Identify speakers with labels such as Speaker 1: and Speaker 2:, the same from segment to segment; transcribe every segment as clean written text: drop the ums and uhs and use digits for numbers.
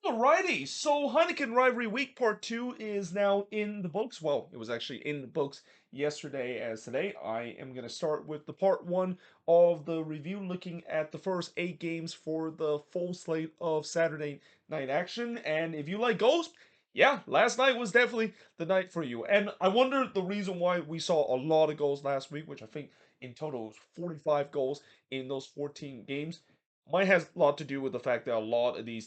Speaker 1: Alrighty, so Heineken Rivalry Week Part 2 is now in the books. Well, it was actually in the books yesterday as today. I am going to start with the Part 1 of the review, looking at the first 8 games for the full slate of Saturday night action. And if you like goals, yeah, last night was definitely the night for you. And I wonder the reason why we saw a lot of goals last week, which I think in total was 45 goals in those 14 games. Might has a lot to do with the fact that a lot of these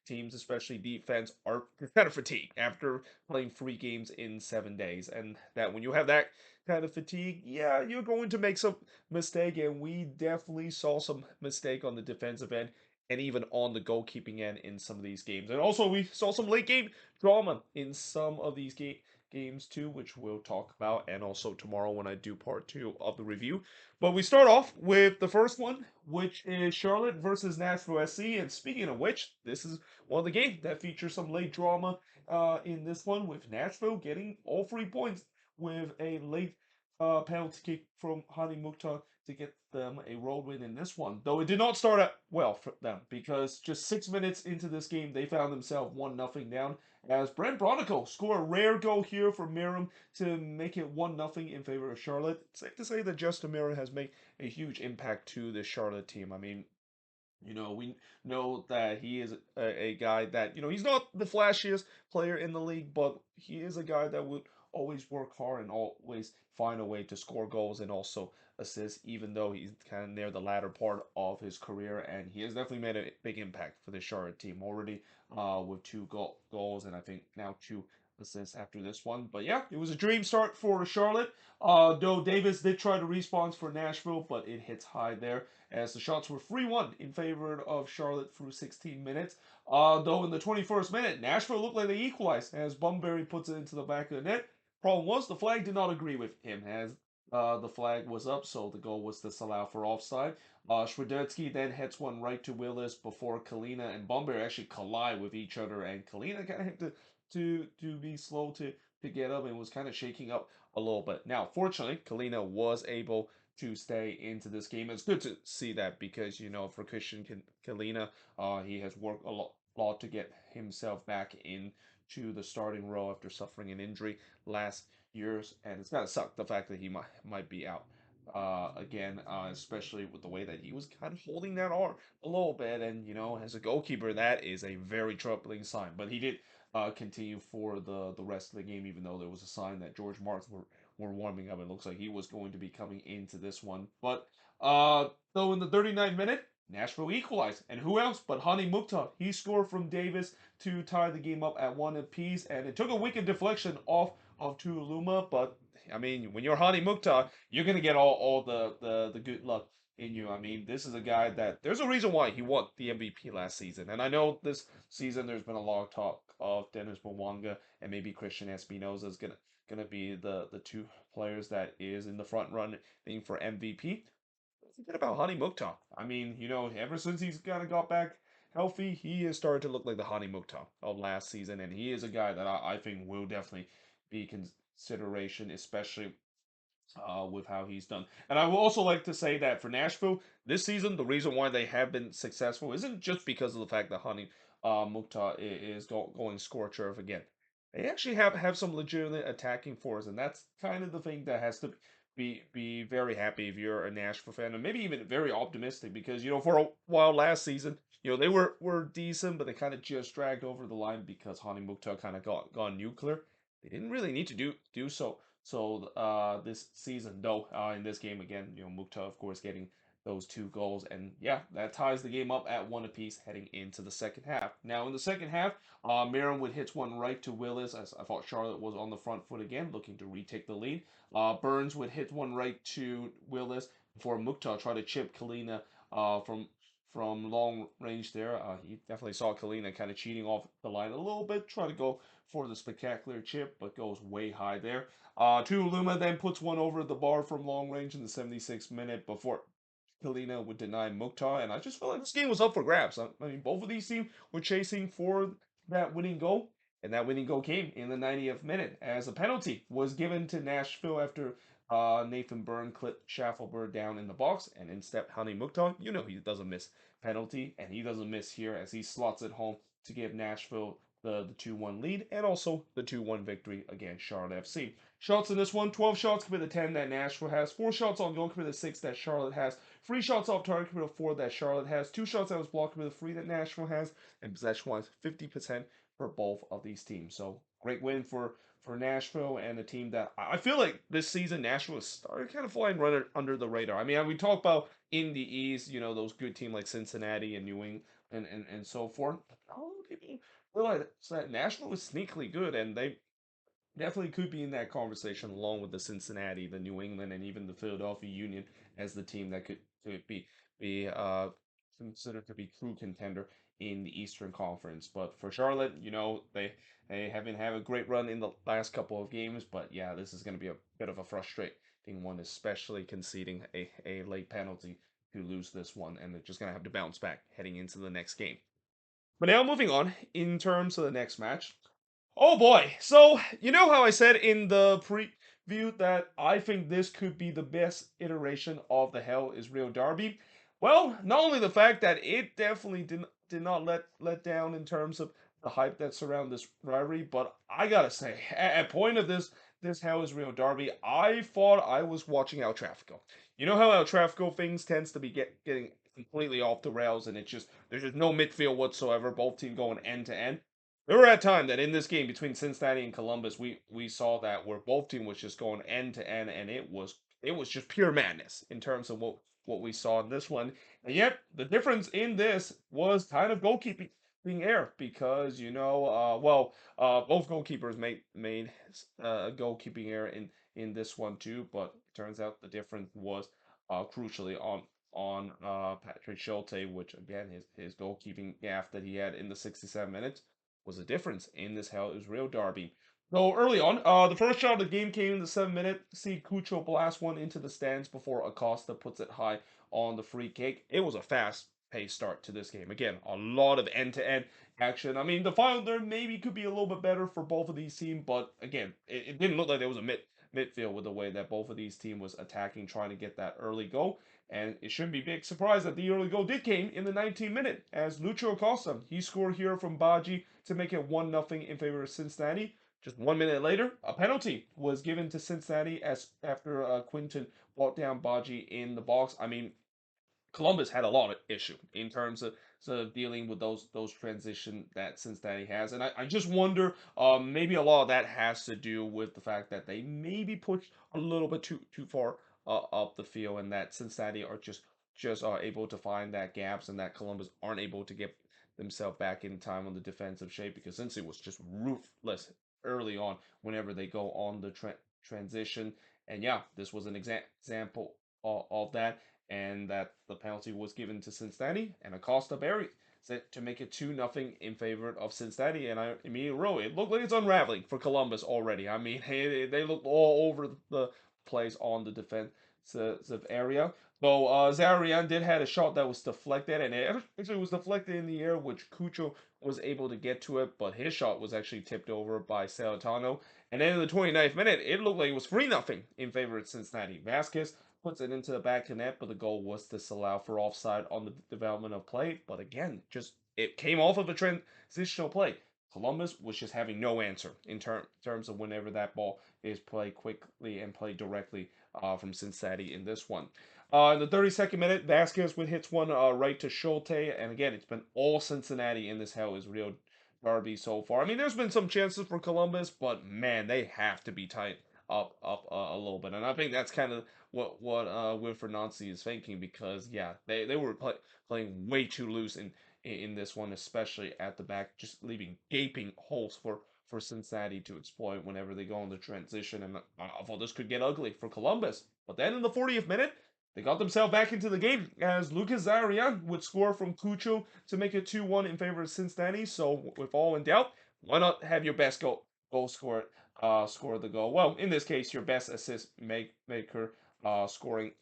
Speaker 1: teams, especially defense, are kind of fatigued after playing 3 games in 7 days. And that when you have that kind of fatigue, yeah, you're going to make some mistake. And we definitely saw some mistake on the defensive end and even on the goalkeeping end in some of these games. And also, we saw some late game drama in some of these games too, which we'll talk about, and also tomorrow when I do part 2 of the review. But we start off with the first one, which is Charlotte versus Nashville SC. And speaking of which, this is one of the games that features some late drama in this one, with Nashville getting all 3 points with a late penalty kick from Hani Mukhtar to get them a road win in this one. Though it did not start out well for them, because just 6 minutes into this game, they found themselves 1-0 down as Brent Bronico scored a rare goal here for Miram to make it 1-0 in favor of Charlotte. It's safe to say that Justin Miram has made a huge impact to the Charlotte team. I mean, we know that he is a guy that, he's not the flashiest player in the league, but he is a guy that would always work hard and always find a way to score goals and also assist, even though he's kind of near the latter part of his career. And he has definitely made a big impact for the Charlotte team already, with two goals and I think now 2 assists after this one. But yeah, it was a dream start for Charlotte. Though Davis did try to respawn for Nashville, but it hits high there as the shots were 3-1 in favor of Charlotte through 16 minutes. Though in the 21st minute, Nashville looked like they equalized as Bunbury puts it into the back of the net. Problem was, the flag did not agree with him as the flag was up, so the goal was disallowed for offside. Shvedetsky then hits one right to Willis before Kalina and Bunbury actually collide with each other, and Kalina kind of had to be slow to get up and was kind of shaking up a little bit. Now, fortunately, Kalina was able to stay into this game. It's good to see that because, for Christian Kalina, he has worked a lot to get himself back into the starting role after suffering an injury last year's, and it's kind of sucked the fact that he might be out again, especially with the way that he was kind of holding that arm a little bit. And, as a goalkeeper, that is a very troubling sign. But he did continue for the rest of the game, even though there was a sign that George Marks were warming up. It looks like he was going to be coming into this one. But though in the 39th minute, Nashville equalized. And who else but Hani Mukhtar? He scored from Davis to tie the game up at 1 apiece. And it took a wicked deflection off of Tuoluma. But, I mean, when you're Hani Mukhtar, you're going to get all the good luck in you. I mean, this is a guy that there's a reason why he won the MVP last season. And I know this season there's been a lot of talk of Dennis Mwanga and maybe Christian Espinoza is gonna be the two players that is in the front running for MVP. Forget about Hani Mukhtar. I mean, ever since he's kind of got back healthy, he has started to look like the Hani Mukhtar of last season, and he is a guy that I think will definitely be consideration, especially with how he's done. And I would also like to say that for Nashville this season, the reason why they have been successful isn't just because of the fact that Hani Mukhtar is going scorch earth again. They actually have some legitimate attacking force, and that's kind of the thing that has to be very happy if you're a Nashville fan, and maybe even very optimistic because for a while last season, they were decent, but they kind of just dragged over the line because Hani Mukhtar kind of gone nuclear. They didn't really need to do so. So this season, though, in this game again, Mukhtar, of course, getting those 2 goals, and yeah, that ties the game up at 1 apiece heading into the second half. Now, in the second half, Miram would hit one right to Willis, as I thought Charlotte was on the front foot again, looking to retake the lead. Burns would hit one right to Willis before Mukhtar tried to chip Kalina from long range there. He definitely saw Kalina kind of cheating off the line a little bit, try to go for the spectacular chip, but goes way high there. Tuoluma then puts one over the bar from long range in the 76th minute before Kalina would deny Mukhtar, and I just felt like this game was up for grabs. I mean, both of these teams were chasing for that winning goal, and that winning goal came in the 90th minute as a penalty was given to Nashville after Nathan Byrne clipped Schaffelberg down in the box, and in stepped Hani Mukhtar. He doesn't miss penalty, and he doesn't miss here as he slots it home to give Nashville the 2-1 lead and also the 2-1 victory against Charlotte FC. Shots in this one, 12 shots compared to 10 that Nashville has, 4 shots on goal compared to 6 that Charlotte has, 3 shots off target compared to 4 that Charlotte has, 2 shots that was blocked compared to 3 that Nashville has, and possession-wise, 50% for both of these teams. So great win for Nashville and a team that I feel like this season Nashville is starting kind of flying right under the radar. I mean, we talk about in the East, those good teams like Cincinnati and New England and so forth. But people realize that Nashville is sneakily good, and they definitely could be in that conversation along with the Cincinnati, the New England, and even the Philadelphia Union as the team that could be considered to be true contender in the Eastern Conference. But for Charlotte, they haven't had a great run in the last couple of games. But yeah, this is going to be a bit of a frustrating one, especially conceding a late penalty to lose this one, and they're just going to have to bounce back heading into the next game. But now moving on in terms of the next match. Oh boy. So, you know how I said in the preview that I think this could be the best iteration of the Hell is Real Derby? Well, not only the fact that it definitely did not let down in terms of the hype that surround this rivalry, but I gotta say, at point of this Hell is Real Derby, I thought I was watching El Tráfico. You know how El Tráfico things tends to be getting completely off the rails, and there's just no midfield whatsoever, both teams going end to end. There were at time that in this game between Cincinnati and Columbus, we saw that where both teams was just going end to end, and it was just pure madness in terms of what we saw in this one. And yet the difference in this was kind of goalkeeping error because both goalkeepers made a goalkeeping error in this one too, but it turns out the difference was crucially on Patrick Schulte, which again his goalkeeping gaff that he had in the 67 minutes was a difference in this Hell is Real derby. So early on, the first shot of the game came in the 7th minute. See Cucho blast one into the stands before Acosta puts it high on the free kick. It was a fast-paced start to this game. Again, a lot of end-to-end action. I mean, the final there maybe could be a little bit better for both of these teams, but again, it didn't look like there was a midfield with the way that both of these teams was attacking, trying to get that early goal. And it shouldn't be a big surprise that the early goal did came in the 19th minute as Lucho Acosta. He scored here from Baji to make it 1-0 in favor of Cincinnati. Just 1 minute later, a penalty was given to Cincinnati after Quinton brought down Baji in the box. I mean, Columbus had a lot of issue in terms of dealing with those transition that Cincinnati has, and I just wonder maybe a lot of that has to do with the fact that they maybe pushed a little bit too far up the field, and that Cincinnati are just able to find that gaps, and that Columbus aren't able to get themselves back in time on the defensive shape because Cincinnati was just ruthless early on whenever they go on the transition, and yeah, this was an example of that and that the penalty was given to Cincinnati, and Acosta buried to make it 2-0 in favor of Cincinnati. And I mean, really, it looked like it's unraveling for Columbus already. I mean, they looked all over the place on the defensive area. Though Zarian did had a shot that was deflected, and it actually was deflected in the air, which Cucho was able to get to it, but his shot was actually tipped over by Celentano. And then in the 29th minute, it looked like it was 3-0 in favor of Cincinnati. Vasquez puts it into the back of net, but the goal was disallowed for offside on the development of play. But again, just it came off of a transitional play. Columbus was just having no answer in terms of whenever that ball is played quickly and played directly from Cincinnati in this one. In the 32nd minute, Vasquez hits one right to Schulte, and again, it's been all Cincinnati in this Hell is Real derby so far. I mean, there's been some chances for Columbus, but man, they have to be tight up a little bit, and I think that's kind of what Wilfred Nancy is thinking because yeah, they were playing way too loose in this one, especially at the back, just leaving gaping holes for Cincinnati to exploit whenever they go into transition, and I thought this could get ugly for Columbus. But then in the 40th minute, they got themselves back into the game as Lucas Zarian would score from Cucho to make it 2-1 in favor of Cincinnati. So with all in doubt, why not have your best goal scorer score the goal? Well, in this case, your best assist maker scoring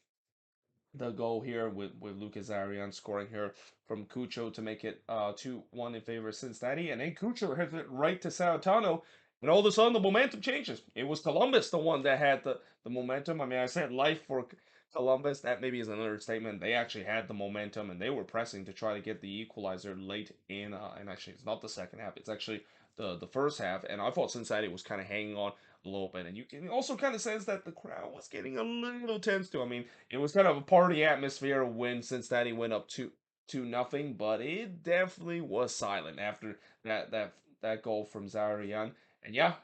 Speaker 1: the goal here with Lucas Arian scoring here from Cucho to make it 2-1 in favor of Cincinnati. And then Cucho hits it right to Sautano. And all of a sudden, the momentum changes. It was Columbus, the one that had the momentum. I mean, I said life for Columbus, that maybe is another statement. They actually had the momentum and they were pressing to try to get the equalizer late in, and actually it's not the second half, it's actually the first half. And I thought Cincinnati was kind of hanging on a little bit, and you can also kind of sense that the crowd was getting a little tense too. I mean, it was kind of a party atmosphere when Cincinnati went up two nothing, but it definitely was silent after that goal from Zarian. And yeah,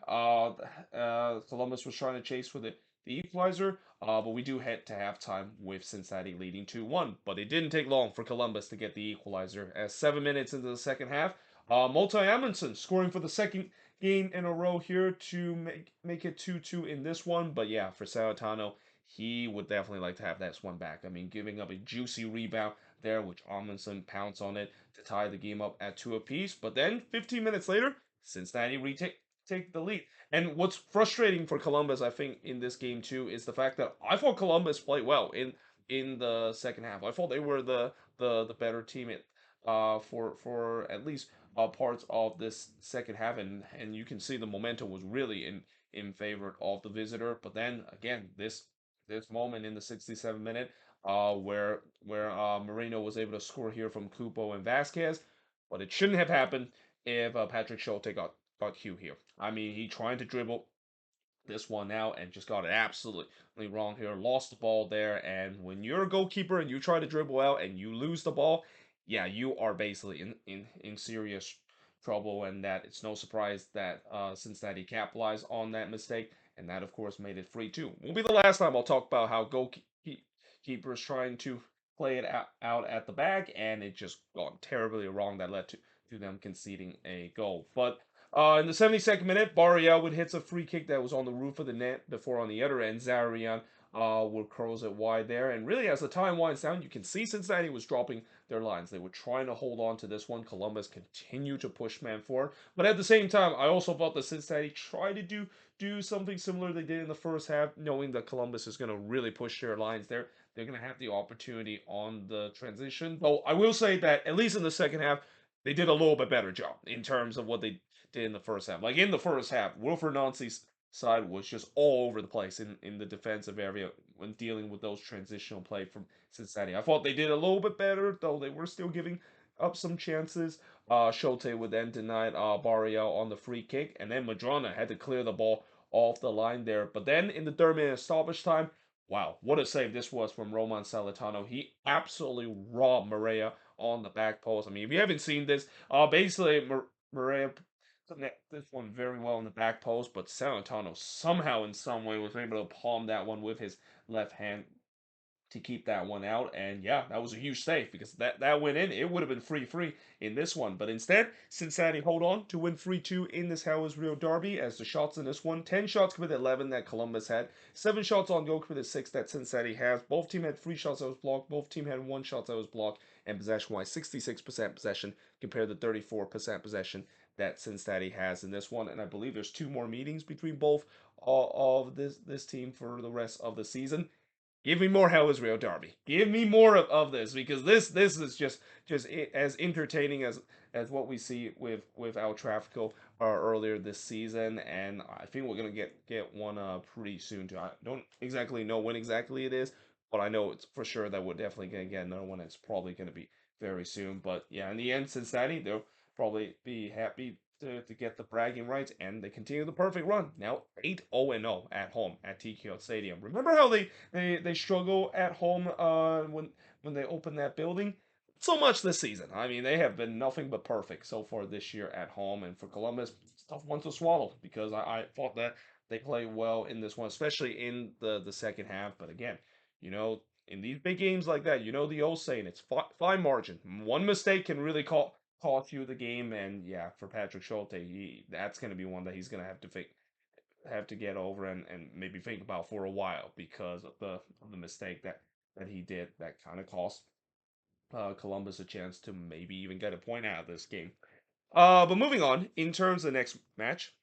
Speaker 1: Columbus was trying to chase for the equalizer. But we do head to halftime with Cincinnati leading 2-1. But it didn't take long for Columbus to get the equalizer. As 7 minutes into the second half, Multi Amundsen scoring for the second game in a row here to make it 2-2 in this one. But yeah, for Salatano, he would definitely like to have that one back. I mean, giving up a juicy rebound there, which Amundsen pounced on it to tie the game up at two apiece. But then 15 minutes later, Cincinnati take the lead. And what's frustrating for Columbus, I think, in this game too, is the fact that I thought Columbus played well in the second half. I thought they were the better team for at least parts of this second half, and you can see the momentum was really in favor of the visitor. But then again, this moment in the 67th minute, where Marino was able to score here from Cupo and Vasquez, but it shouldn't have happened if Patrick Schulte got Hugh here. I mean, he tried to dribble this one out and just got it absolutely wrong here. Lost the ball there, and when you're a goalkeeper and you try to dribble out and you lose the ball, yeah, you are basically in serious trouble. And that it's no surprise that Cincinnati capitalized on that mistake, and that of course made it 3-2. Won't be the last time I'll talk about how goalkeepers trying to play it out at the back, and it just gone terribly wrong. That led to them conceding a goal, but. In the 72nd minute, Barriel would hit a free kick that was on the roof of the net before on the other end, Zarian would curls it wide there. And really, as the time winds down, you can see Cincinnati was dropping their lines. They were trying to hold on to this one. Columbus continued to push man forward. But at the same time, I also thought that Cincinnati tried to do something similar they did in the first half, knowing that Columbus is going to really push their lines there. They're going to have the opportunity on the transition. Though I will say that, at least in the second half, they did a little bit better job in terms of what they did in the first half. Like in the first half, Wilfred Nancy's side was just all over the place in the defensive area when dealing with those transitional play from Cincinnati. I thought they did a little bit better, though they were still giving up some chances. Schulte would then deny Barriel on the free kick, and then Madrona had to clear the ball off the line there. But then in the third minute stoppage time, wow, what a save this was from Roman Salatano. He absolutely robbed Maria on the back post. I mean, if you haven't seen this, basically Maria this one very well in the back post, but Salentano somehow in some way was able to palm that one with his left hand to keep that one out. And yeah, that was a huge save because that went in. It would have been 3-3 in this one. But instead, Cincinnati hold on to win 3-2 in this Howard's Real Derby as the shots in this one. 10 shots committed, 11 that Columbus had. 7 shots on goal committed, 6 that Cincinnati has. Both team had 3 shots that was blocked. Both team had 1 shot that was blocked. And possession-wise, 66% possession compared to 34% possession that Cincinnati has in this one. And I believe there's 2 more meetings between both of this team for the rest of the season. Give me more Hell Israel Derby. Give me more of this because this is just as entertaining as what we see with El Trafico earlier this season, and I think we're gonna get one pretty soon too. I don't exactly know when exactly it is, but I know it's for sure that we're definitely gonna get another one. It's probably gonna be very soon. But yeah, in the end, Cincinnati they'll probably be happy to get the bragging rights, and they continue the perfect run. Now 8-0-0 at home at TKO Stadium. Remember how they struggle at home when they open that building? So much this season. I mean, they have been nothing but perfect so far this year at home. And for Columbus, it's a tough one to swallow because I thought that they played well in this one, especially in the second half. But again, in these big games like that, the old saying, it's fine margin. One mistake can really cost you the game. And yeah, for Patrick Schulte, that's going to be one that he's going to have to get over and maybe think about for a while because of the mistake that he did that kind of cost Columbus a chance to maybe even get a point out of this game. But moving on, in terms of the next match,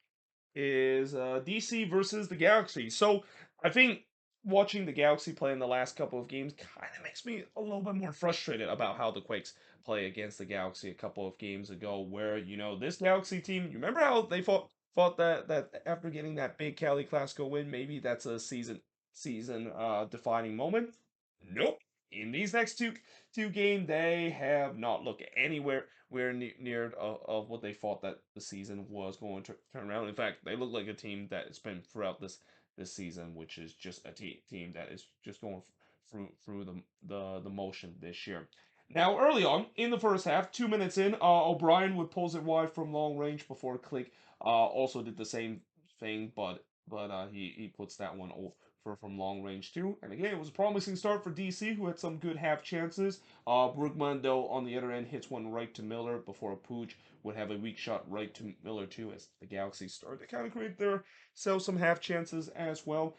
Speaker 1: is DC versus the Galaxy. So I think watching the Galaxy play in the last couple of games kind of makes me a little bit more frustrated about how the Quakes play against the Galaxy a couple of games ago. Where this Galaxy team, you remember how they fought that after getting that big Cali Clasico win, maybe that's a season defining moment. Nope. In these next two games, they have not looked anywhere near of what they thought that the season was going to turn around. In fact, they look like a team that has been throughout this season, which is just a team that is just going through the motion this year. Now, early on in the first half, 2 minutes in, O'Brien would pulls it wide from long range before Click also did the same thing, but he puts that one for from long range too. And again, it was a promising start for DC, who had some good half chances. Brugman, though, on the other end, hits one right to Miller before Pooch would have a weak shot right to Miller too, as the Galaxy started to kind of create themselves some half chances as well.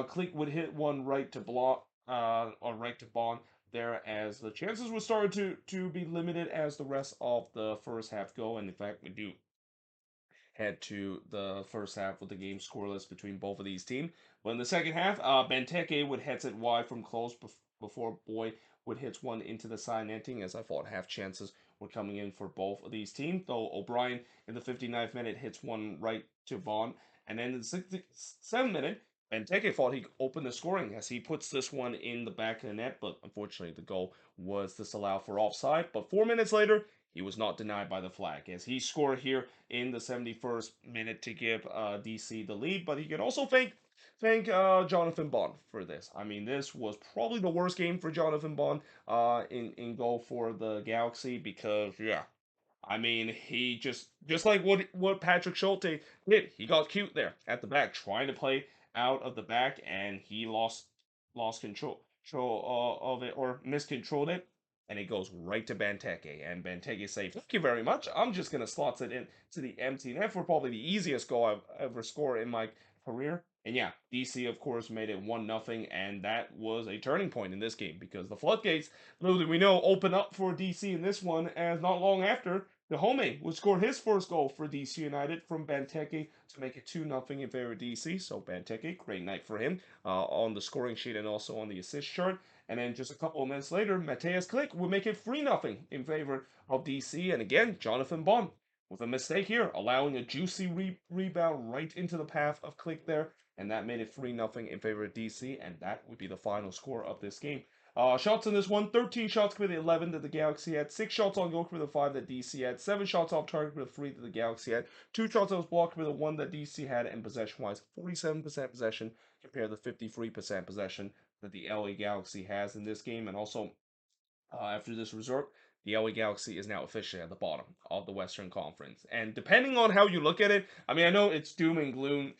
Speaker 1: Click would hit one right to Block, or right to Bond there, as the chances were starting to be limited as the rest of the first half go. And in fact, we do head to the first half with the game scoreless between both of these teams. But in the second half, Benteke would hit it wide from close before Boy would hit one into the side netting, as I thought half chances were coming in for both of these teams. Though O'Brien in the 59th minute hits one right to Vaughn. And then in the 67th minute, Benteke thought he opened the scoring as he puts this one in the back of the net, but unfortunately the goal was disallowed for offside. But 4 minutes later, he was not denied by the flag as he scored here in the 71st minute to give DC the lead. But he can also thank Jonathan Bond for this. I mean, this was probably the worst game for Jonathan Bond in goal for the Galaxy because yeah, I mean, he just like what Patrick Schulte did. He got cute there at the back, trying to play out of the back, and he lost control of it or miscontrolled it, and it goes right to Benteke. And Benteke say, "Thank you very much. I'm just gonna slot it in to the empty net for probably the easiest goal I've ever scored in my career." And yeah, DC of course made it 1-0, and that was a turning point in this game because the floodgates, little did we know, open up for DC in this one, as not long after the homie would score his first goal for DC United from Benteke to make it 2-0 in favor of DC. So Benteke, great night for him on the scoring sheet and also on the assist chart. And then just a couple of minutes later, Mateus Click would make it 3-0 in favor of DC. And again, Jonathan Bond with a mistake here, allowing a juicy rebound right into the path of Click there. And that made it 3-0 in favor of DC. And that would be the final score of this game. Shots in this one, 13 shots with 11 that the Galaxy had, 6 shots on goal with the 5 that DC had, 7 shots off target with 3 that the Galaxy had, 2 shots that was blocked with the 1 that DC had, and possession-wise, 47% possession compared to 53% possession that the LA Galaxy has in this game. And also, after this result, the LA Galaxy is now officially at the bottom of the Western Conference. And depending on how you look at it, I mean, I know it's doom and gloom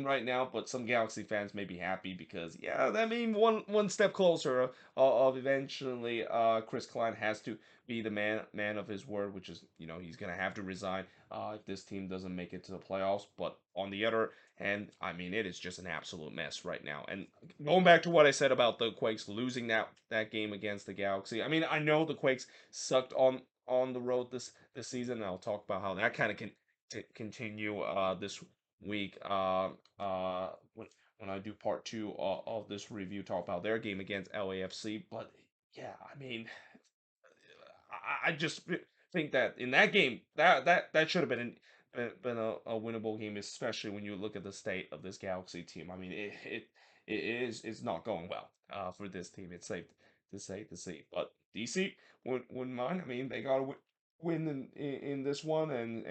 Speaker 1: right now, but some Galaxy fans may be happy because, yeah, that means one step closer of eventually Chris Klein has to be the man of his word, which is, he's going to have to resign if this team doesn't make it to the playoffs. But on the other hand, I mean, it is just an absolute mess right now. And going back to what I said about the Quakes losing that game against the Galaxy, I mean, I know the Quakes sucked on the road this season. And I'll talk about how that kind of can continue this week when I do part two of this review, talk about their game against LAFC. But yeah, I mean, I just think that in that game, that should have been a winnable game, especially when you look at the state of this Galaxy team. I mean, it's not going well for this team. It's safe to see, but DC wouldn't mind. I mean, they got to win in this one, and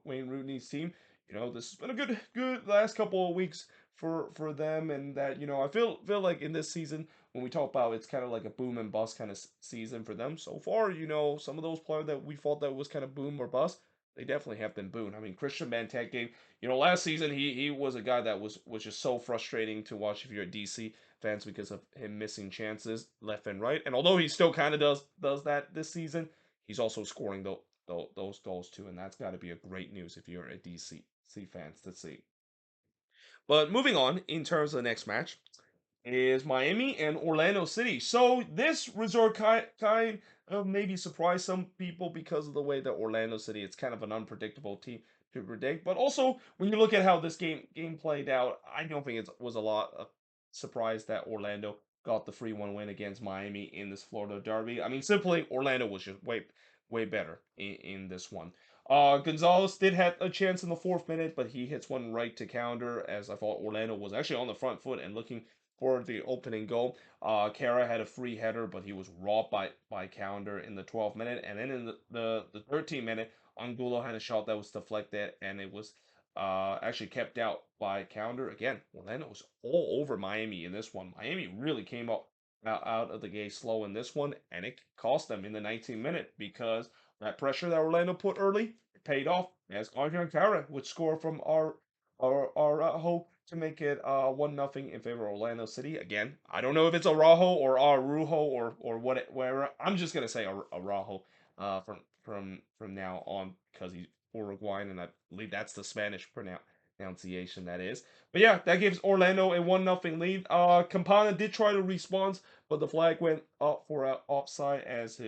Speaker 1: Wayne Rooney's team. This has been a good last couple of weeks for them, and that I feel like in this season when we talk about it's kind of like a boom and bust kind of season for them so far. Some of those players that we thought that was kind of boom or bust, they definitely have been boom. I mean, Christian Benteke, last season he was a guy that was just so frustrating to watch if you're a DC fans because of him missing chances left and right. And although he still kind of does that this season, he's also scoring those goals too, and that's got to be a great news if you're a DC fans to see. But moving on in terms of the next match, is Miami and Orlando City. So this resort kind of maybe surprised some people because of the way that Orlando City, it's kind of an unpredictable team to predict. But also when you look at how this game played out, I don't think it was a lot of surprise that Orlando got the 3-1 win against Miami in this Florida Derby. I mean, simply Orlando was just way better in this one. Gonzalez did have a chance in the 4th minute, but he hits one right to counter, as I thought Orlando was actually on the front foot and looking for the opening goal. Kara had a free header, but he was robbed by Calendar in the 12th minute, and then in the 13th minute, Angulo had a shot that was deflected, and it was actually kept out by Calendar. Again, Orlando was all over Miami in this one. Miami really came out of the gate slow in this one, and it cost them in the 19th minute because that pressure that Orlando put early paid off as Arjan Kara would score from our hope to make it 1-0 in favor of Orlando City. Again, I don't know if it's Araujo or Arujo or whatever. I'm just gonna say Araujo from now on because he's Uruguayan and I believe that's the Spanish pronunciation that is. But yeah, that gives Orlando a 1-0 lead. Campana did try to respond, but the flag went up for an offside as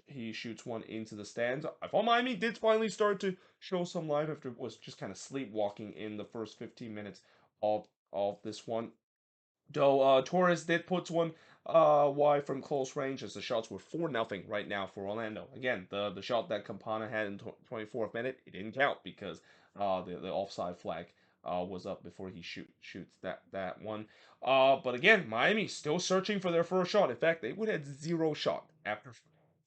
Speaker 1: he shoots one into the stands. I thought Miami did finally start to show some life after it was just kind of sleepwalking in the first 15 minutes of this one. Though Torres did put one wide from close range as the shots were 4-0 right now for Orlando. Again, the shot that Campana had in 24th minute, it didn't count because the offside flag was up before he shoots that one. But again, Miami still searching for their first shot. In fact, they would have zero shot after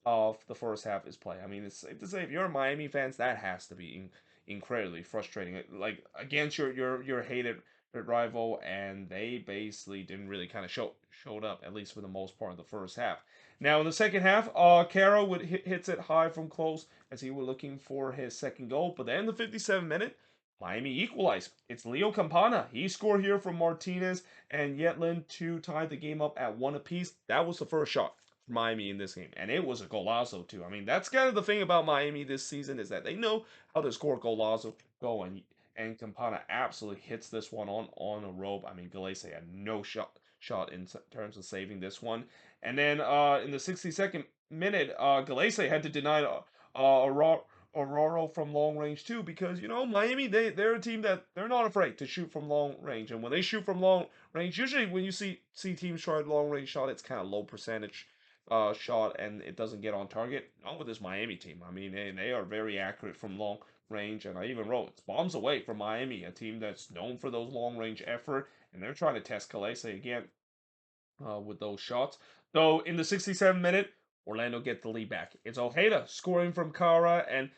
Speaker 1: of the first half is play. I mean, it's safe to say if you're a Miami fans, that has to be incredibly frustrating. Like against your hated rival, and they basically didn't really kind of showed up at least for the most part of the first half. Now in the second half, Caro would hits it high from close as he was looking for his second goal, but then in the 57th minute. Miami equalized. It's Leo Campana. He scored here from Martinez and Yetlin to tie the game up at one apiece. That was the first shot for Miami in this game, and it was a golazo too. I mean, that's kind of the thing about Miami this season is that they know how to score golazo going, and Campana absolutely hits this one on a rope. I mean, Galese had no shot in terms of saving this one, and then in the 62nd minute, Galese had to deny Aurora from long range too because Miami they're a team that they're not afraid to shoot from long range, and when they shoot from long range, usually when you see teams try long range shot, it's kind of low percentage shot and it doesn't get on target. Not with this Miami team. I mean, they are very accurate from long range, and I even wrote it's bombs away from Miami, a team that's known for those long range effort, and they're trying to test Calese again with those shots. Though in the 67th minute, Orlando get the lead back. It's Ojeda scoring from Kara and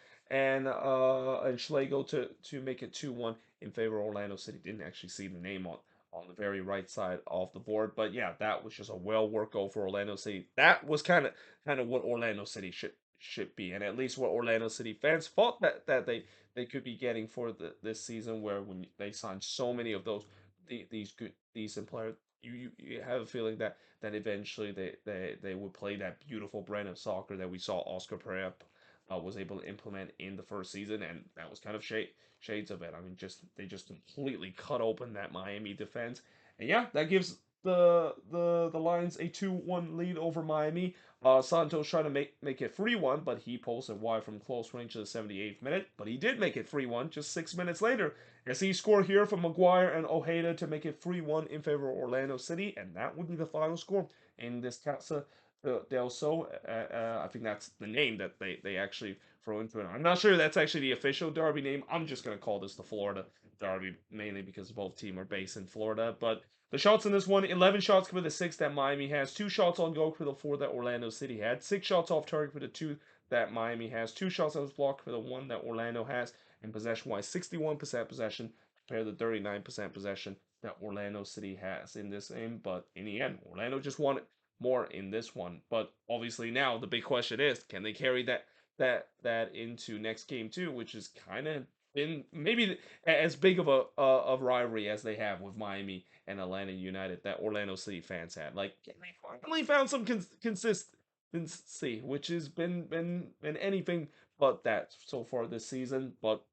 Speaker 1: Schlegel to make it 2-1 in favor of Orlando City. Didn't actually see the name on the very right side of the board, but yeah, that was just a well worked goal for Orlando City. That was kind of what Orlando City should be, and at least what Orlando City fans thought that they could be getting for this season, where when they signed so many of these good decent players, you have a feeling that eventually they would play that beautiful brand of soccer that we saw Oscar Pereira was able to implement in the first season, and that was kind of shades of it. I mean, they just completely cut open that Miami defense, and yeah, that gives the Lions a 2-1 lead over Miami. Santos trying to make it 3-1, but he posted wide from close range to the 78th minute. But he did make it 3-1 just 6 minutes later. As he scored here from Maguire and Ojeda to make it 3-1 in favor of Orlando City, and that would be the final score in this Casa del Sol. I think that's the name that they actually throw into it. I'm not sure that's actually the official Derby name. I'm just going to call this the Florida Derby, mainly because both teams are based in Florida. But the shots in this one, 11 shots for the 6 that Miami has, 2 shots on goal for the 4 that Orlando City had, 6 shots off target for the 2 that Miami has, 2 shots that was blocked for the 1 that Orlando has, and possession-wise, 61% possession compared to 39% possession that Orlando City has in this game. But in the end, Orlando just wanted more in this one. But obviously now the big question is, can they carry that into next game too, which is kind of been maybe as big of a rivalry as they have with Miami and Atlanta United that Orlando City fans had. Like they finally found some consistency, which has been anything but that so far this season. But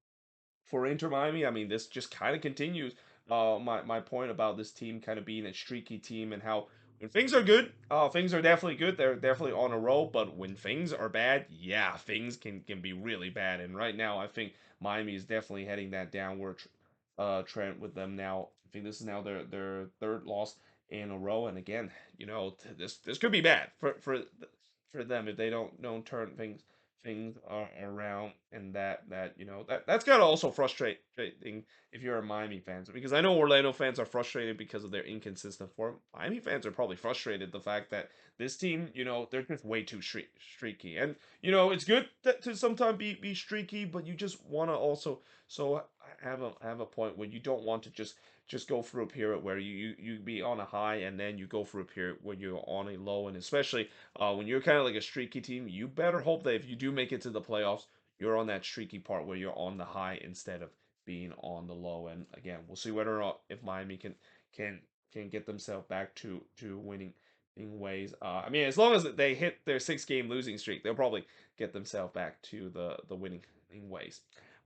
Speaker 1: for Inter Miami, I mean, this just kind of continues my point about this team kind of being a streaky team and how when things are good, things are definitely good. They're definitely on a roll. But when things are bad, yeah, things can be really bad. And right now, I think Miami is definitely heading that downward trend with them now. I think this is now their third loss in a row. And again, this could be bad for them if they don't turn things are around, and that's gotta also frustrating if you're a Miami fans, because I know Orlando fans are frustrated because of their inconsistent form. Miami fans are probably frustrated the fact that this team, they're just way too streaky, and it's good to sometimes be streaky, but you just want to also have a point where you don't want to just go through a period where you be on a high, and then you go through a period where you're on a low, and especially when you're kind of like a streaky team, you better hope that if you do make it to the playoffs, you're on that streaky part where you're on the high instead of being on the low. And again, we'll see whether or not if Miami can can get themselves back to winning in ways. I mean, as long as they hit their 6 game losing streak, they'll probably get themselves back to the winning in ways.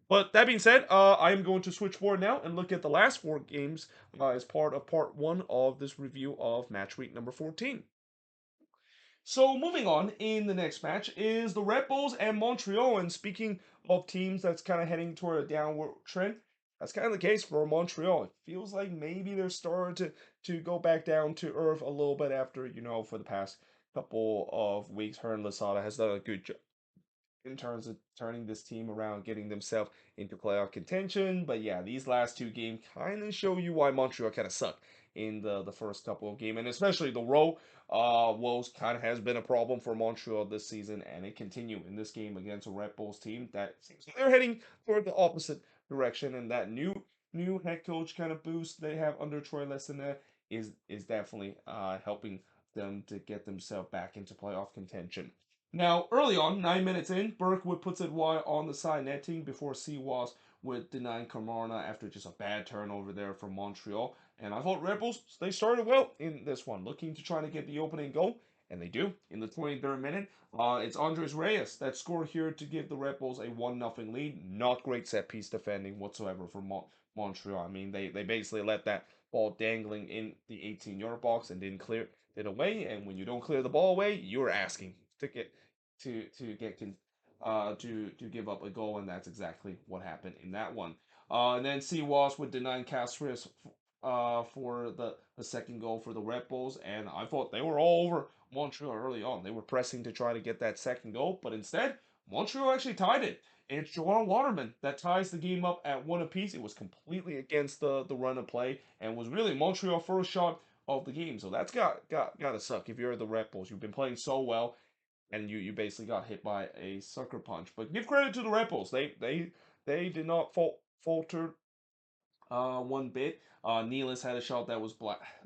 Speaker 1: But that being said, I am going to switch forward now and look at the last 4 games as part of part one of this review of match week number 14. So moving on in the next match is the Red Bulls and Montreal. And speaking of teams that's kind of heading toward a downward trend, that's kind of the case for Montreal. It feels like maybe they're starting to go back down to earth a little bit after, for the past couple of weeks. Hernan Lasada has done a good job in terms of turning this team around, getting themselves into playoff contention. But yeah, these last 2 games kind of show you why Montreal kind of sucked in the first couple of games, and especially the row woes kind of has been a problem for Montreal this season, and it continued in this game against a Red Bulls team that seems like they're heading toward the opposite direction, and that new head coach kind of boost they have under Troy Lesson is definitely helping them to get themselves back into playoff contention. Now, early on, 9 minutes in, Burke puts it wide on the side netting before Siwas would deny Camarena after just a bad turnover there from Montreal. And I thought Red Bulls, they started well in this one, looking to try to get the opening goal. And they do. In the 23rd minute, it's Andres Reyes that scored here to give the Red Bulls a 1-0 lead. Not great set piece defending whatsoever for Montreal. I mean, they basically let that ball dangling in the 18-yard box and didn't clear it away. And when you don't clear the ball away, you're asking to get to get to give up a goal, and that's exactly what happened in that one. And then C. Walsh would deny Castries for the second goal for the Red Bulls, and I thought they were all over Montreal early on. They were pressing to try to get that second goal, but instead Montreal actually tied it. And it's Joel Waterman that ties the game up at one apiece. It was completely against the run of play, and was really Montreal first shot of the game. So that's gotta suck if you're the Red Bulls. You've been playing so well, and you basically got hit by a sucker punch. But give credit to the Red Bulls. They did not falter one bit. Nealis had a shot that was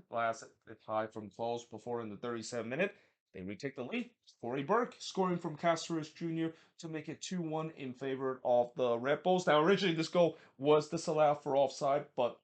Speaker 1: blasted high from close before in the 37th minute. They retake the lead. Corey Burke scoring from Castros Jr. to make it 2-1 in favor of the Red Bulls. Now, originally this goal was disallowed for offside, but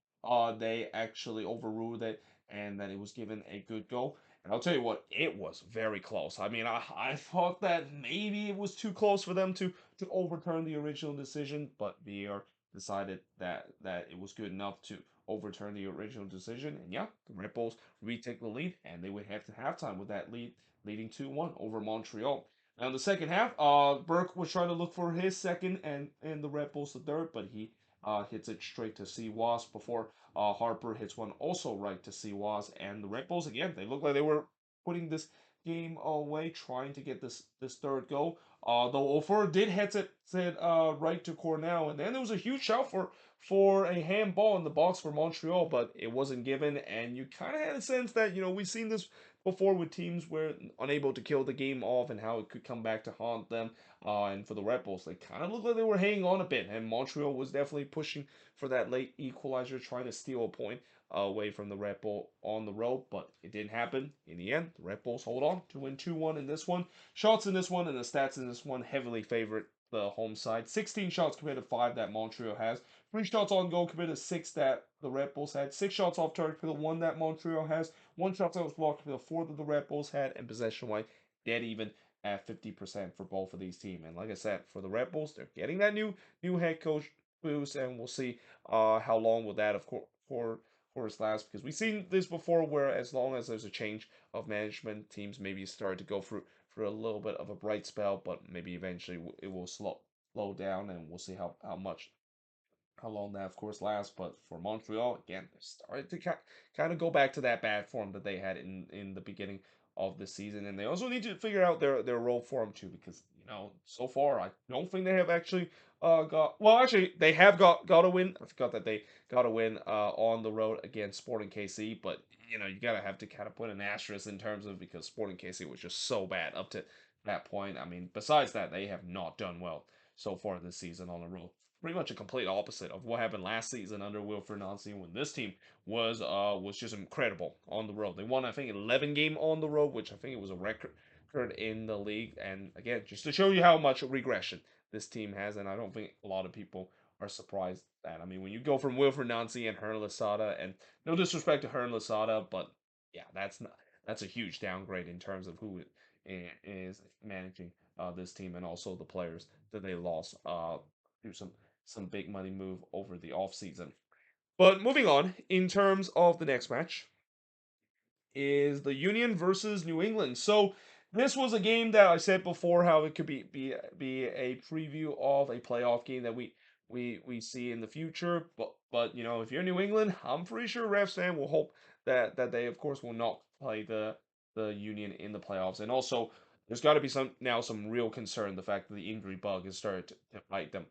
Speaker 1: they actually overruled it, and then it was given a good goal. And I'll tell you what, it was very close. I mean, I thought that maybe it was too close for them to overturn the original decision, but VAR decided that it was good enough to overturn the original decision. And yeah, the Red Bulls retake the lead, and they would head to halftime with that lead leading 2-1 over Montreal. Now in the second half, Burke was trying to look for his second and the Red Bulls the third, but he hits it straight to C. Wasp before Harper hits one also right to C. Wasp. And the Red Bulls, again, they look like they were putting this game away, trying to get this third goal. Though Ofer did hit it right to Cornell, and then there was a huge shout for a handball in the box for Montreal, but it wasn't given. And you kind of had a sense that we've seen this before with teams where unable to kill the game off and how it could come back to haunt them. And for the Red Bulls, they kind of looked like they were hanging on a bit, and Montreal was definitely pushing for that late equalizer, trying to steal a point away from the Red Bull on the road, but it didn't happen. In the end, the Red Bulls hold on to win 2-1 in this one. Shots in this one and the stats in this one heavily favorite the home side. 16 shots compared to 5 that Montreal has. 3 shots on goal compared to 6 that the Red Bulls had. 6 shots off target for the 1 that Montreal has. 1 shot that was blocked for the 4 that the Red Bulls had. And possession-wise, dead even at 50% for both of these teams. And like I said, for the Red Bulls, they're getting that new head coach boost, and we'll see how long will that, of course, for his last, because we've seen this before where as long as there's a change of management, teams maybe start to go for a little bit of a bright spell, but maybe eventually it will slow down, and we'll see how long that of course lasts. But for Montreal, again, they started to kind of go back to that bad form that they had in the beginning of the season, and they also need to figure out their role for them too, because so far I don't think they have actually got well actually they have got a win. I forgot that they got a win on the road against Sporting KC, but you gotta have to kind of put an asterisk in terms of because Sporting KC was just so bad up to that point. I mean, besides that, they have not done well so far this season on the road. Pretty much a complete opposite of what happened last season under Wilfred Nancy when this team was just incredible on the road. They won I think 11 game on the road, which I think it was a record in the league. And again, just to show you how much regression this team has, and I don't think a lot of people are surprised that. I mean, when you go from Wilfred Nancy and Hern Lasada, and no disrespect to Hern Lasada, but yeah, that's a huge downgrade in terms of who is managing this team and also the players that they lost through some big money move over the offseason. But moving on, in terms of the next match, is the Union versus New England. So this was a game that I said before how it could be a preview of a playoff game that we see in the future. But if you're New England, I'm pretty sure Refs fan will hope that they of course will not play the Union in the playoffs. And also there's got to be some real concern the fact that the injury bug has started to bite them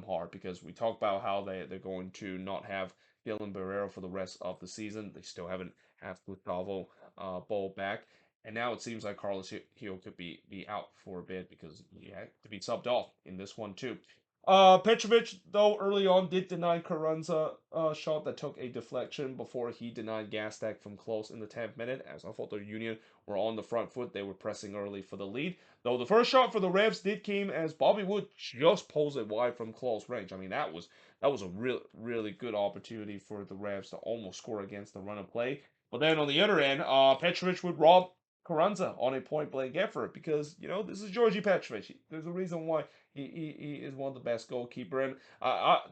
Speaker 1: hard because we talked about how they're going to not have Dylan Barrero for the rest of the season. They still haven't have Gustavo Ball back. And now it seems like Carlos Hill could be out for a bit because he had to be subbed off in this one too. Petrovic, though, early on did deny Carranza a shot that took a deflection before he denied Gastak from close in the 10th minute. As I thought the Union were on the front foot, they were pressing early for the lead. Though the first shot for the Revs did came as Bobby Wood just pulls it wide from close range. I mean, that was a really good opportunity for the Revs to almost score against the run of play. But then on the other end, Petrovic would rob Carranza on a point blank effort because this is Georgi Petrovic. There's a reason why he is one of the best goalkeeper. And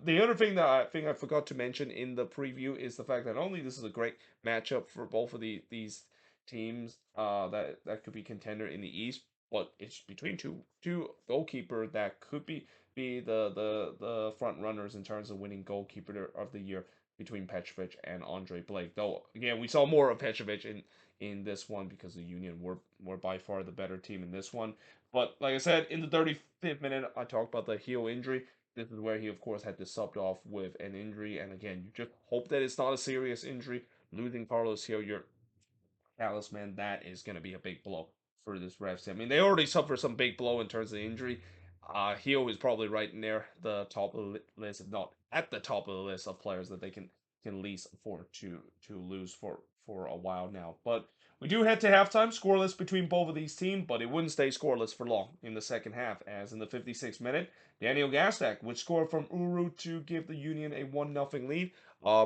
Speaker 1: the other thing that I think I forgot to mention in the preview is the fact that not only this is a great matchup for both of these teams that could be contender in the East, but it's between two goalkeeper that could be the front runners in terms of winning goalkeeper of the year between Petrovic and Andre Blake. Though again, we saw more of Petrovic in this one because the Union were by far the better team in this one. But like I said, in the 35th minute, I talked about the heel injury. This is where he, of course, had to subbed off with an injury. And again, you just hope that it's not a serious injury. Losing Carlos Hill, your talisman, that is going to be a big blow for this Revs team. I mean, they already suffered some big blow in terms of injury. Hill is probably right near the top of the list, if not at the top of the list of players that they can least afford to lose for a while now. But we do head to halftime, scoreless between both of these teams, but it wouldn't stay scoreless for long in the second half, as in the 56th minute, Daniel Gastak would score from Uru to give the Union a 1-0 lead.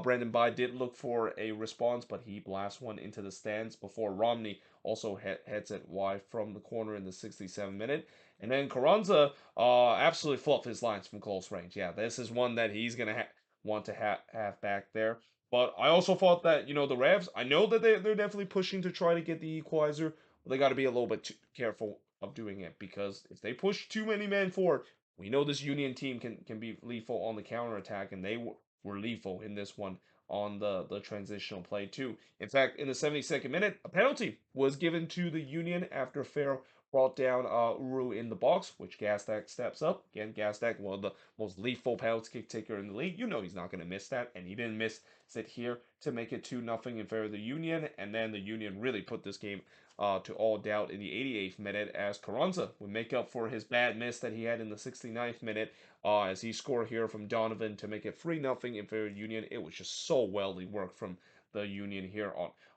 Speaker 1: Brandon Bai did look for a response, but he blasts one into the stands before Romney also heads it wide from the corner in the 67th minute. And then Carranza absolutely fluffed his lines from close range. Yeah, this is one that he's going to want to have back there. But I also thought that, the Revs, I know that they're definitely pushing to try to get the equalizer, but they got to be a little bit careful of doing it because if they push too many men forward, we know this Union team can be lethal on the counter attack, and they were lethal in this one on the transitional play too. In fact, in the 72nd minute, a penalty was given to the Union after Farrell brought down Uru in the box, which Gastak steps up. Again, Gastak, one of the most lethal penalty kick taker in the league. He's not going to miss that, and he didn't miss it here to make it 2-0 in favor of the Union. And then the Union really put this game to all doubt in the 88th minute as Carranza would make up for his bad miss that he had in the 69th minute as he scored here from Donovan to make it 3-0 in favor of Union. It was just so well worked from the Union here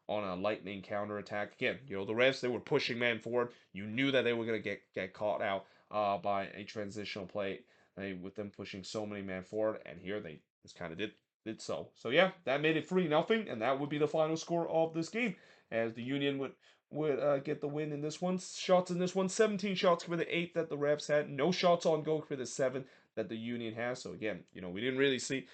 Speaker 1: on a lightning counterattack. Again, the Revs, they were pushing man forward. You knew that they were going to get caught out by a transitional play with them pushing so many men forward, and here they just kind of did so. So yeah, that made it 3-0, and that would be the final score of this game, as the Union would get the win in this one. Shots in this one, 17 shots for the 8 that the Revs had. No shots on goal for the 7 that the Union has. So again, we didn't really see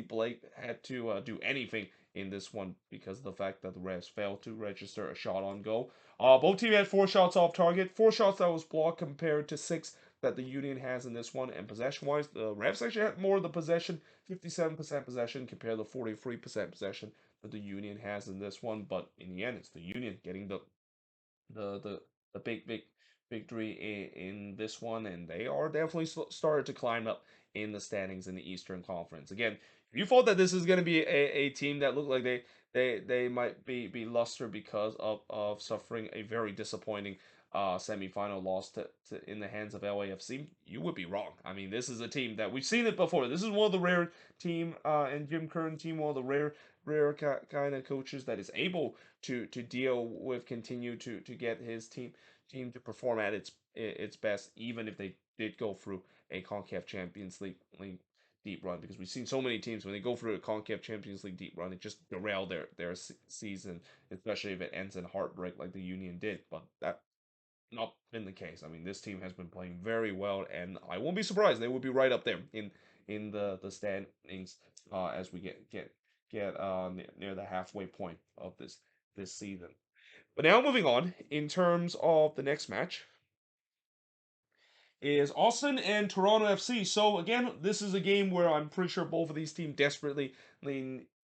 Speaker 1: Blake had to do anything in this one because of the fact that the Revs failed to register a shot on goal. Both teams had 4 shots off target, 4 shots that was blocked compared to 6 that the Union has in this one. And possession-wise, the Revs actually had more of the possession, 57% possession compared to 43% possession that the Union has in this one. But in the end, it's the Union getting the big victory in this one, and they are definitely started to climb up in the standings in the Eastern Conference. Again, if you thought that this is going to be a team that looked like they might be luster because of suffering a very disappointing semifinal loss to in the hands of LAFC, you would be wrong. I mean, this is a team that we've seen it before. This is one of the rare team and Jim Curran team, one of the rare kind of coaches that is able to deal with, continue to get his team to perform at its best, even if they did go through a CONCACAF Champions League deep run. Because we've seen so many teams when they go through a CONCACAF Champions League deep run, it just derail their season, especially if it ends in heartbreak like the Union did. But that not been the case. I mean, this team has been playing very well, and I won't be surprised they will be right up there in the standings as we get near the halfway point of this season. But now moving on in terms of the next match is Austin and Toronto FC. So again, this is a game where I'm pretty sure both of these teams desperately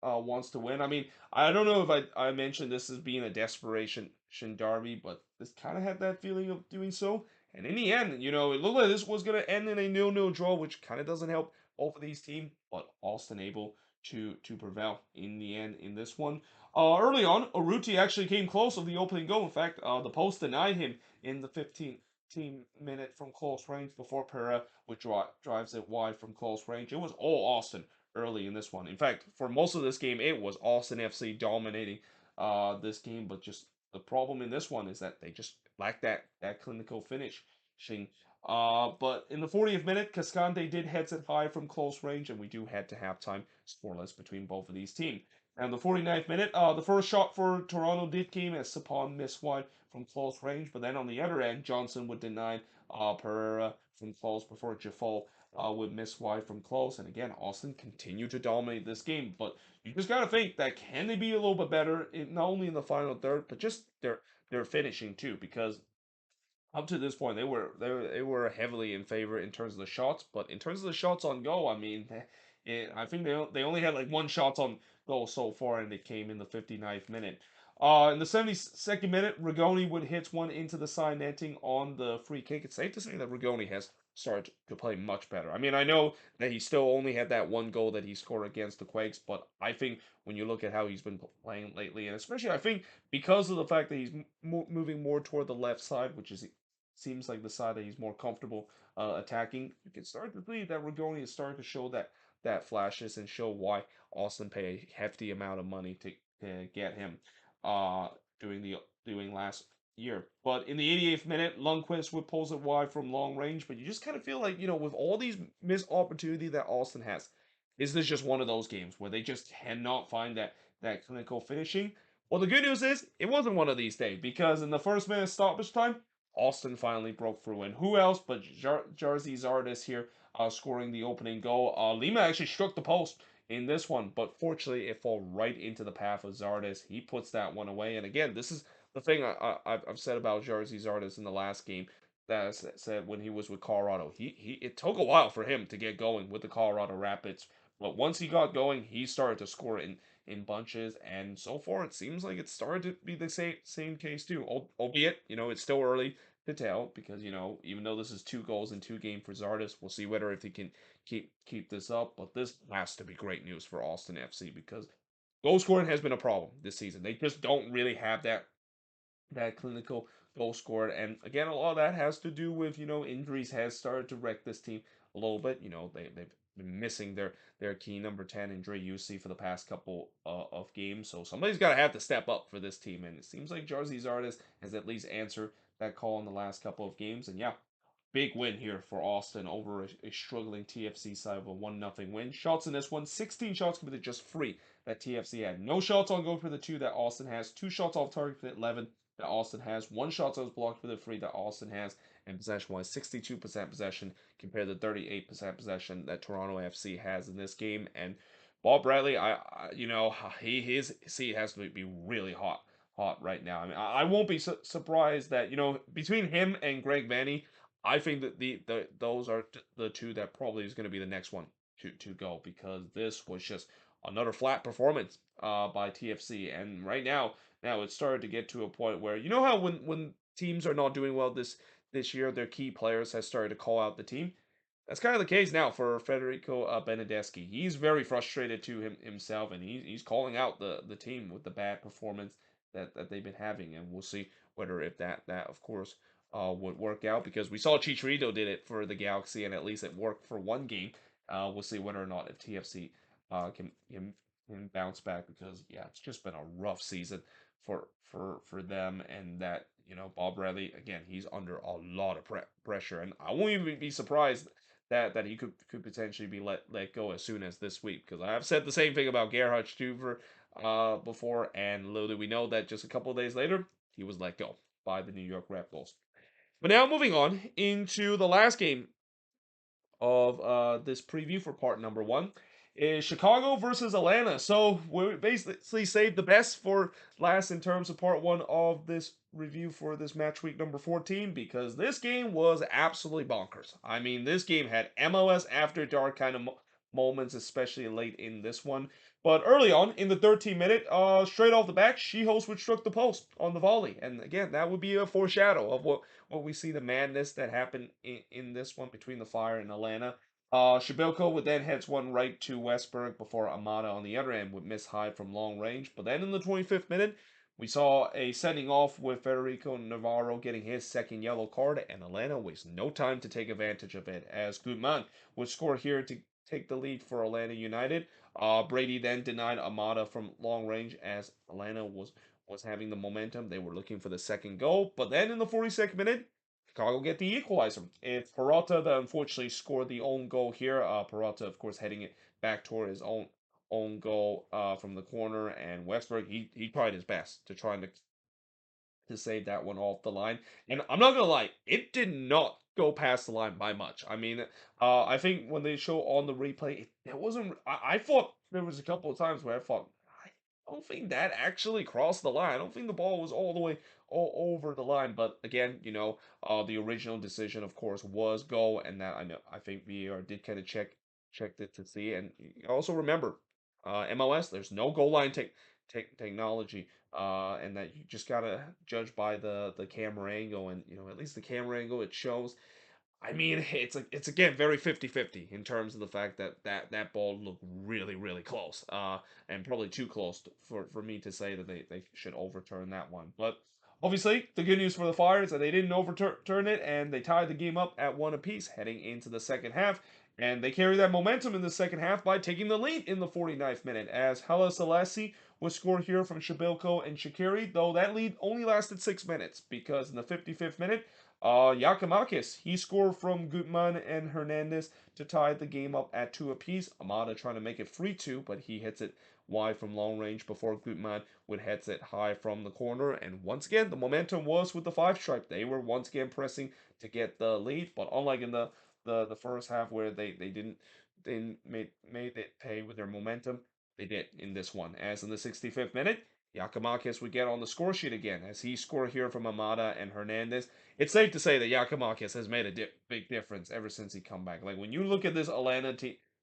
Speaker 1: wants to win. I mean, I don't know if I mentioned this as being a desperation derby, but this kind of had that feeling of doing so. And in the end, it looked like this was going to end in a 0-0 draw, which kind of doesn't help both of these teams. But Austin able to prevail in the end in this one. Early on, Urruti actually came close of the opening goal. In fact, the post denied him in the 15th minute from close range before Pereira, which drives it wide from close range. It was all Austin early in this one. In fact, for most of this game, it was Austin FC dominating this game. But just the problem in this one is that they just lack that clinical finishing. But in the 40th minute, Cascante did heads it high from close range, and we do head to halftime scoreless between both of these teams. And the 49th minute, the first shot for Toronto did came as Sapon missed wide from close range, but then on the other end, Johnson would deny Pereira from close before Jafal would miss wide from close. And again, Austin continued to dominate this game, but you just gotta think that can they be a little bit better, not only in the final third, but just their finishing too, because up to this point, they were heavily in favor in terms of the shots, but in terms of the shots on goal, I mean, I think they only had like one shot on goal so far, and it came in the 59th minute. In the 72nd minute, Rigoni would hit one into the side netting on the free kick. It's safe to say that Rigoni has started to play much better. I mean, I know that he still only had that one goal that he scored against the Quakes, but I think when you look at how he's been playing lately, and especially I think because of the fact that he's moving more toward the left side, which is seems like the side that he's more comfortable attacking, you can start to see that Rigoni is starting to show that flashes and show why Austin pay a hefty amount of money to get him uh doing last year. But in the 88th minute, Lundqvist would pulls it wide from long range, but you just kind of feel like, with all these missed opportunity that Austin has, is this just one of those games where they just cannot find that clinical finishing? Well, the good news is it wasn't one of these days, because in the first minute stoppage time, Austin finally broke through, and who else but Jerzy Zardes here scoring the opening goal. Lima actually struck the post in this one, but fortunately it fell right into the path of Zardes. He puts that one away, and again, this is the thing I've said about Jerzy Zardes in the last game. That I said when he was with Colorado, he it took a while for him to get going with the Colorado Rapids, but once he got going, he started to score in bunches, and so far it seems like it's started to be the same case too. Albeit, it's still early to tell, because even though this is 2 goals in 2 games for Zardes, we'll see whether if he can keep this up. But this has to be great news for Austin FC, because goal scoring has been a problem this season. They just don't really have that clinical goal scored. And again, a lot of that has to do with, injuries has started to wreck this team a little bit. They've been missing their key number 10 in Dre UC for the past couple of games. So somebody's got to have to step up for this team. And it seems like Jerzy Zardes has at least answered that call in the last couple of games. And yeah, big win here for Austin over a struggling TFC side of a 1-0 win. Shots in this one, 16 shots committed, just 3 that TFC had. No shots on goal for the 2 that Austin has. 2 shots off target for the 11 that Austin has. 1 shot that was blocked for the 3 that Austin has. And possession-wise, 62% possession compared to 38% possession that Toronto FC has in this game. And Bob Bradley, his seat has to be really hot right now. I mean, I won't be surprised that, between him and Greg Vanny, I think that those are the 2 that probably is going to be the next one to go, because this was just another flat performance by TFC. And right now it's started to get to a point where, how when teams are not doing well this year their key players has started to call out the team. That's kind of the case now for Federico Benedeschi. He's very frustrated to himself, and he's calling out the team with the bad performance that they've been having, and we'll see whether if that of course would work out, because we saw Chicharito did it for the Galaxy, and at least it worked for one game. We'll see whether or not if TFC can bounce back, because yeah, it's just been a rough season for them, and that Bob Bradley again, he's under a lot of pressure, and I won't even be surprised that he could potentially be let go as soon as this week, because I have said the same thing about Gerhard Stuver before, and little did we know that just a couple of days later he was let go by the New York Red Bulls. But now moving on into the last game of this preview for part number one is Chicago versus Atlanta. So we basically saved the best for last in terms of part one of this review for this match week number 14, because this game was absolutely bonkers. I mean, this game had MLS After Dark kind of moments, especially late in this one. But early on, in the 13th minute, straight off the back, She-Host would struck the post on the volley. And again, that would be a foreshadow of what we see, the madness that happened in this one between the Fire and Atlanta. Shibilko would then heads one right to Westberg before Amada on the other end would miss high from long range. But then in the 25th minute, we saw a sending off with Federico Navarro getting his second yellow card, and Atlanta wastes no time to take advantage of it, as Guzman would score here to take the lead for Atlanta United. Brady then denied Amada from long range as Atlanta was having the momentum. They were looking for the second goal, but then in the 42nd minute, Chicago get the equalizer. It's Peralta that unfortunately scored the own goal here. Peralta, of course, heading it back toward his own goal from the corner, and Westberg he tried his best to try to save that one off the line. And I'm not gonna lie, it did not go past the line by much. I mean, I think when they show on the replay, it wasn't. I thought there was a couple of times where I thought, I don't think that actually crossed the line. I don't think the ball was all the way all over the line. But again, the original decision, of course, was goal, and that I think VAR did kind of checked it to see. And also remember, MLS, there's no goal line technology, and that you just gotta judge by the camera angle, and at least the camera angle it shows. I mean, it's again very 50-50 in terms of the fact that ball looked really really close, and probably too close for me to say that they should overturn that one. But obviously, the good news for the Fire is that they didn't overturn it, and they tied the game up at one apiece heading into the second half. And they carry that momentum in the second half by taking the lead in the 49th minute, as Hala Selassie was scored here from Shabilko and Shakiri, though that lead only lasted 6 minutes, because in the 55th minute, Yakimakis, he scored from Gutman and Hernandez to tie the game up at two apiece. Amada trying to make it 3-2, but he hits it wide from long range before Gutman would hits it high from the corner. And once again, the momentum was with the five stripe. They were once again pressing to get the lead, but unlike in the first half where they didn't made it pay with their momentum, they did in this one. As in the 65th minute, Yakimakis would get on the score sheet again as he scored here from Amada and Hernandez. It's safe to say that Yakimakis has made a big difference ever since he come back. Like when you look at this Atlanta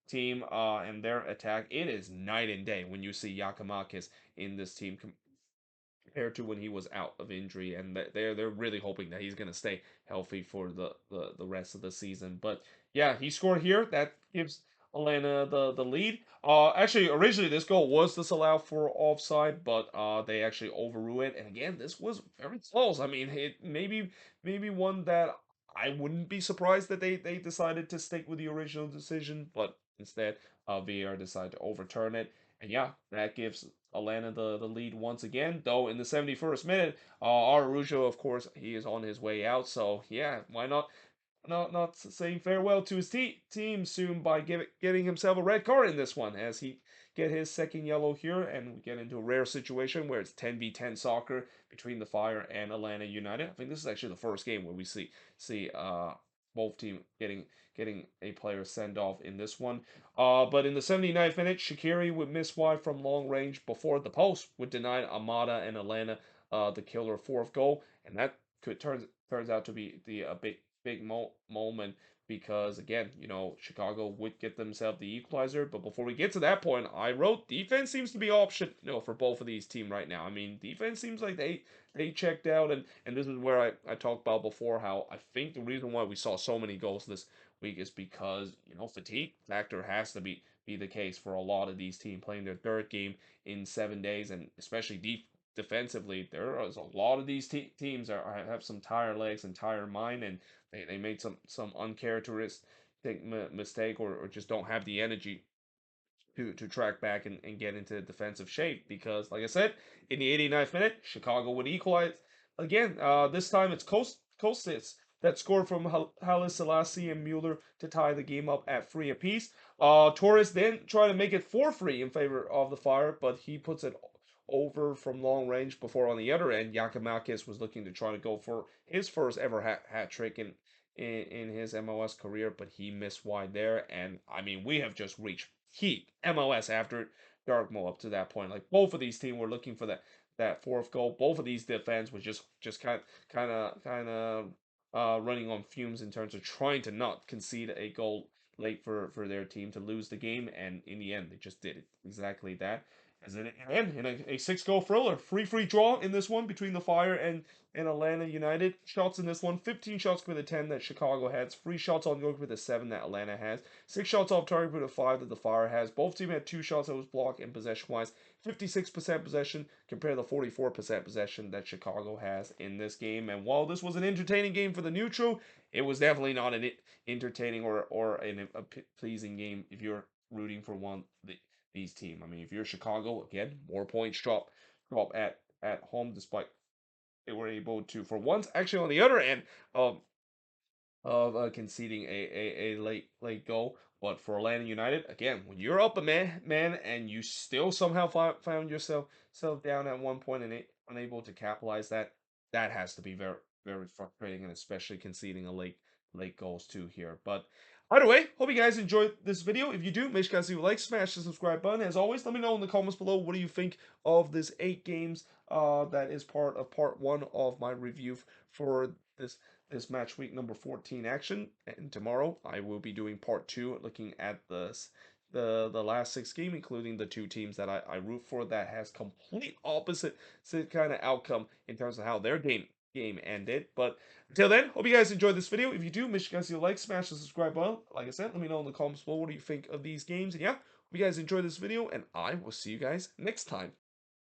Speaker 1: team and their attack, it is night and day when you see Yakimakis in this team compared to when he was out of injury, and they're really hoping that he's going to stay healthy for the rest of the season. But yeah, he scored here. That gives Atlanta the lead. Actually, originally this goal was disallowed for offside, but they actually overruled it. And again, this was very close. I mean, it maybe one that I wouldn't be surprised that they decided to stick with the original decision, but instead, VAR decided to overturn it. And yeah, that gives Atlanta the lead once again. Though in the 71st minute, Araujo, of course, he is on his way out. So yeah, why not saying farewell to his team soon by getting himself a red card in this one, as he get his second yellow here, and we get into a rare situation where it's 10v10 soccer between the Fire and Atlanta United. I think this is actually the first game where we see both team getting a player send off in this one. But in the 79th minute, Shakiri would miss wide from long range before the post would deny Amada and Atlanta the killer fourth goal, and that could turns out to be the a big moment because again, Chicago would get themselves the equalizer. But before we get to that point, I wrote defense seems to be option, for both of these teams right now. I mean, defense seems like they checked out, and this is where I talked about before how I think the reason why we saw so many goals this week is because fatigue factor has to be the case for a lot of these teams playing their third game in 7 days, and especially defensively, there is a lot of these teams have some tired legs and tired mind, and they made some uncharacteristic mistake, or just don't have the energy to track back and get into defensive shape. Because, like I said, in the 89th minute, Chicago would equalize again. This time it's Kostis that scored from Haile Selassie and Mueller to tie the game up at 3 apiece. Torres then tried to make it 4-3 in favor of the Fire, but he puts it over from long range before on the other end, Giakoumakis was looking to try to go for his first ever hat trick in his MLS career, but he missed wide there. And I mean, we have just reached peak MLS after Darkmo up to that point. Like both of these teams were looking for that fourth goal. Both of these defense was just kind of running on fumes in terms of trying to not concede a goal late for their team to lose the game, and in the end they just did it exactly that. As in a 6-goal thriller, free draw in this one between the Fire and Atlanta United. Shots in this one, 15 shots for the 10 that Chicago has, 3 shots on goal for the 7 that Atlanta has, 6 shots off target for the 5 that the Fire has. Both teams had 2 shots that was blocked, and possession-wise, 56% possession compared to the 44% possession that Chicago has in this game. And while this was an entertaining game for the neutral, it was definitely not an entertaining or a pleasing game if you're rooting for these teams. I mean, if you're Chicago, again, more points drop at home, despite they were able to, for once, actually on the other end of conceding a late goal. But for Atlanta United, again, when you're up a man and you still somehow found yourself down at one point and unable to capitalize that has to be very very frustrating, and especially conceding a late goals too here. But either way, hope you guys enjoyed this video. If you do, make sure you guys leave a like, smash the subscribe button. As always, let me know in the comments below what do you think of this 8 games that is part of part 1 of my review for this match week number 14 action. And tomorrow I will be doing part 2, looking at the last 6 games, including the 2 teams that I root for that has complete opposite kind of outcome in terms of how their game ended. But until then, hope you guys enjoyed this video. If you do, make sure you guys leave a like, smash the subscribe button. Like I said, let me know in the comments below what do you think of these games. And yeah, hope you guys enjoyed this video, and I will see you guys next time.